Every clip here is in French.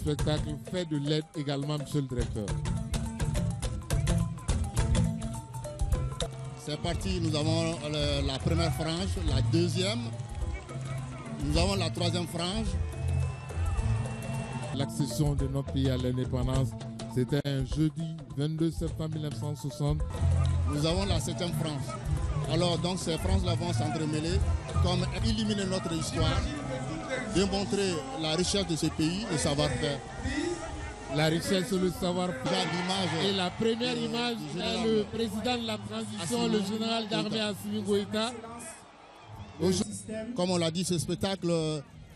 spectacle fait de l'aide également, monsieur le directeur. C'est parti, nous avons la première frange, la deuxième, nous avons la troisième frange. L'accession de notre pays à l'indépendance, c'était un jeudi 22 septembre 1960. Nous avons la septième frange. Alors donc ces franges-là vont s'entremêler comme illuminer notre histoire, démontrer la richesse de ce pays, le savoir-faire. La richesse, le savoir-faire. Et la première image est le président de la transition, le général d'armée Assimi Goïta. Comme on l'a dit, ce spectacle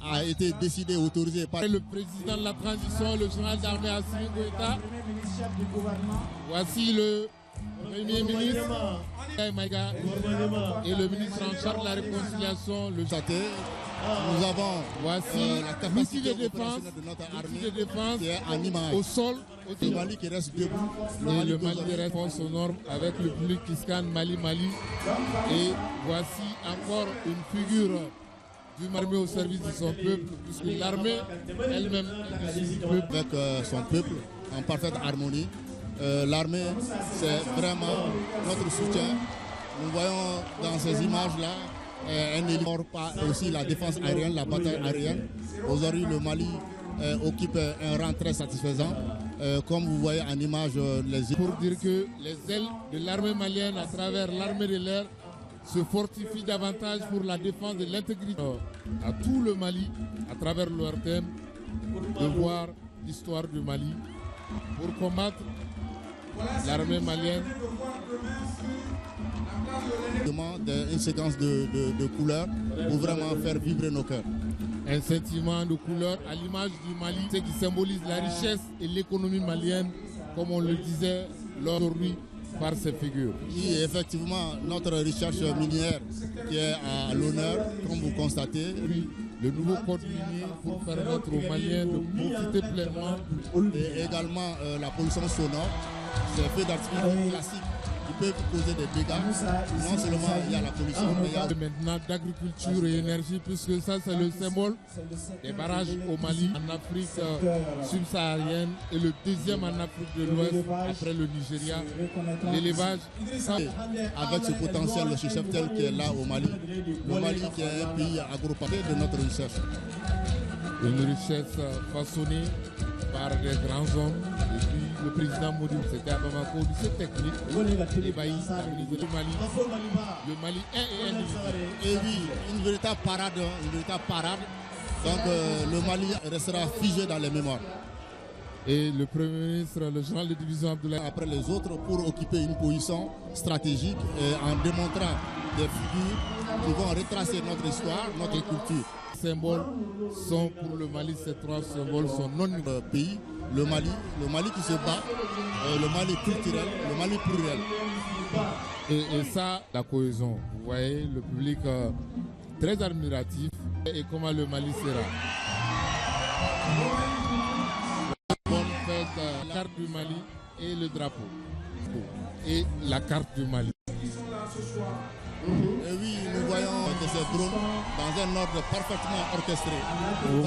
a été décidé, autorisé par le président de la transition, le général d'armée Assimi Goïta. Voici le Premier ministre Maïga et le ministre en charge de la réconciliation, le Châté. Nous avons la capacité de défense de notre armée qui est en image. Au sol, le Mali qui reste debout. Le Mali reste aux normes avec le public qui scanne Mali. Et voici encore une figure d'une armée au service de son peuple, puisque l'armée elle-même avec son peuple en parfaite harmonie. L'armée, c'est vraiment notre soutien. Nous voyons dans ces images-là un élément, aussi la défense aérienne, la bataille aérienne. Aujourd'hui, le Mali occupe un rang très satisfaisant. Comme vous voyez en image, pour dire que les ailes de l'armée malienne à travers l'armée de l'air se fortifient davantage pour la défense de l'intégrité à tout le Mali, à travers l'ORTM, de voir l'histoire du Mali pour combattre l'armée malienne. Une séquence de couleurs pour vraiment faire vibrer nos cœurs. Un sentiment de couleur à l'image du Mali, ce qui symbolise la richesse et l'économie malienne, comme on le disait aujourd'hui par ces figures. Oui, effectivement, notre recherche minière qui est à l'honneur, comme vous constatez. Oui, le nouveau code minier pour permettre aux Maliens de profiter pleinement. Et également la pollution sonore, c'est un feu d'artifice classique qui peut causer des dégâts. Non seulement il y a la pollution, mais il y a maintenant d'agriculture et énergie, puisque ça c'est le symbole des barrages au Mali, en Afrique subsaharienne et le deuxième en Afrique de l'Ouest après le Nigeria. L'élevage. Avec ce potentiel de chef tel qui est là au Mali, le Mali qui est un pays agroparté de notre richesse. Une richesse façonnée par des grands hommes. Et puis le président Modi, c'était à Bamako, lycée technique, les baillis, le Mali. Le Mali est un. Et oui, une véritable parade. Donc le Mali restera figé dans les mémoires. Et le Premier ministre, le général de division Abdoulaye, après les autres, pour occuper une position stratégique en démontrant des figures qui vont retracer notre histoire, notre culture. Les symboles sont pour le Mali, ces trois symboles sont non pays, le Mali qui se bat, le Mali culturel, le Mali pluriel. Et ça, la cohésion. Vous voyez le public très admiratif et comment le Mali sera. Bonne fête, la carte du Mali et le drapeau. Et la carte du Mali. Et oui, nous voyons ces drones dans un ordre parfaitement orchestré.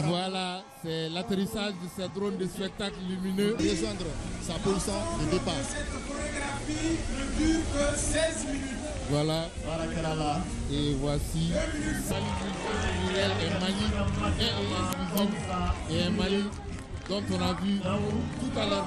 Voilà, c'est l'atterrissage de ces drones de spectacle lumineux. Rejoindre sa position de départ. Cette photographie ne dure que 16 minutes. Voilà. Et voici un Mali et un Mali dont on a vu tout à l'heure.